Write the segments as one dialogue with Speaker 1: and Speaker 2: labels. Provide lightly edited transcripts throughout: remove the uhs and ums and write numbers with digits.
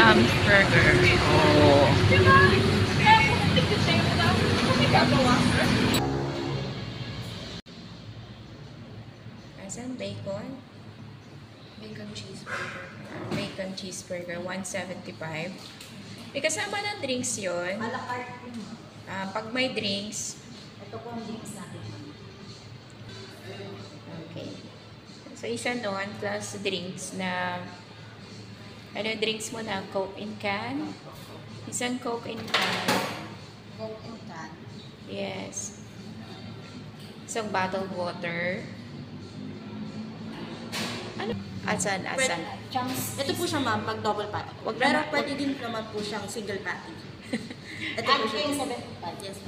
Speaker 1: Champs Burger. Oh. Asan? Bacon? Bacon cheeseburger. Bacon cheeseburger, 175. May kasama ng drinks yun.
Speaker 2: A la carte.
Speaker 1: Pag may drinks.
Speaker 2: Ito po ang drinks natin.
Speaker 1: Okay. So, isa nun plus drinks na ano drinks mo na? Coke in can? Isang Coke in can.
Speaker 2: Coke in can.
Speaker 1: Yes. Isang bottled water. Ano? Asan?
Speaker 2: Ito po siya ma'am, pag double patty. Pero pwede din naman po siyang single patty. Ito po siya. Yung 75. Yes.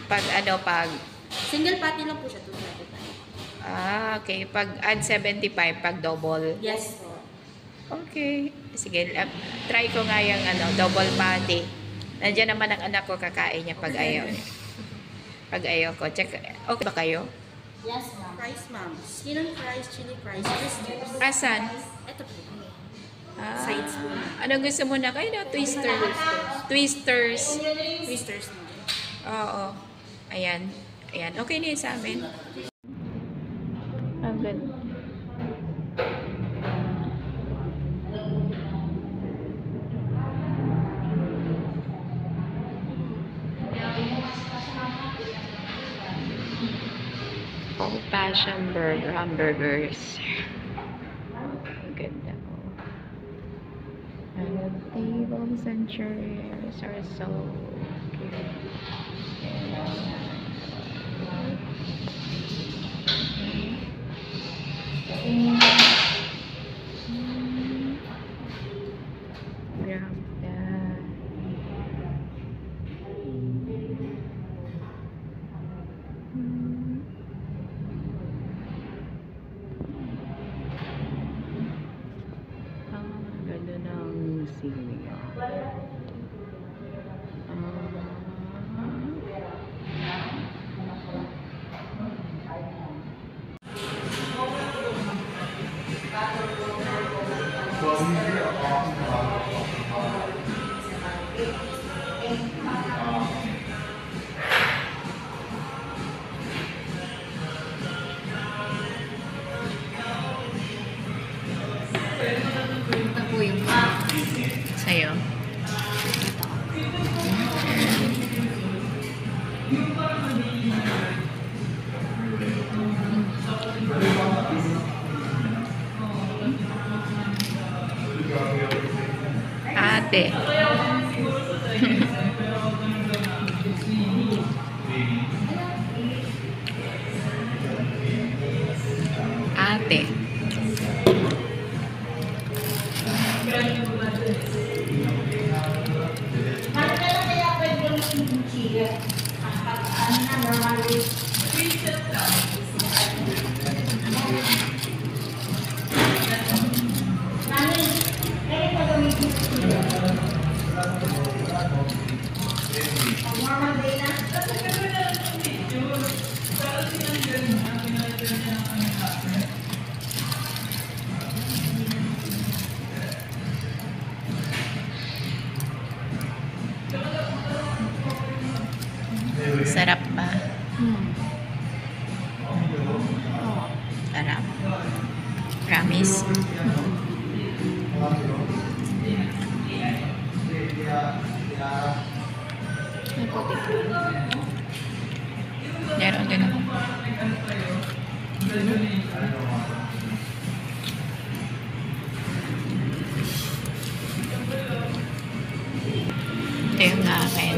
Speaker 1: Pag
Speaker 2: single patty lang po siya, 275.
Speaker 1: okay. Pag add 75, pag double.
Speaker 2: Yes po.
Speaker 1: Okay. Sige, try ko nga yung double patty. Nandiyan naman ang anak ko, kakain niya pag ayaw niya. Pag ayaw ko. Check. Okay ba kayo?
Speaker 2: Yes, ma'am. Fries, ma'am. Skin fries, chili fries, twisters.
Speaker 1: Asan?
Speaker 2: Ito po.
Speaker 1: Sides po. Ano gusto mo na kayo? Twisters. Twisters.
Speaker 2: Twisters mo.
Speaker 1: Oo. Ayan. Ayan. Okay na yun sa amin. Ang ganda. Old Fashioned Burger, hamburgers. Ang ganda ko. And the tables and chairs are so cute.
Speaker 2: Ito po yung
Speaker 1: sa'yo. Ate. Ate. Sarap ba? Sarap. Promise.
Speaker 2: may puti po.
Speaker 1: Meron din ako. Ito yung akin.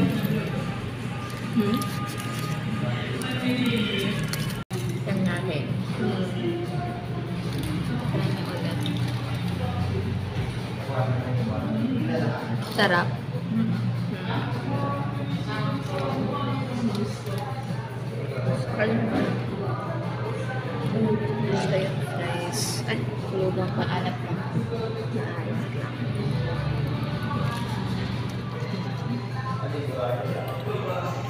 Speaker 1: Yung namin.
Speaker 2: Sarap. Gusto yung fries. Ay, kulubang paalat na. Nice lang.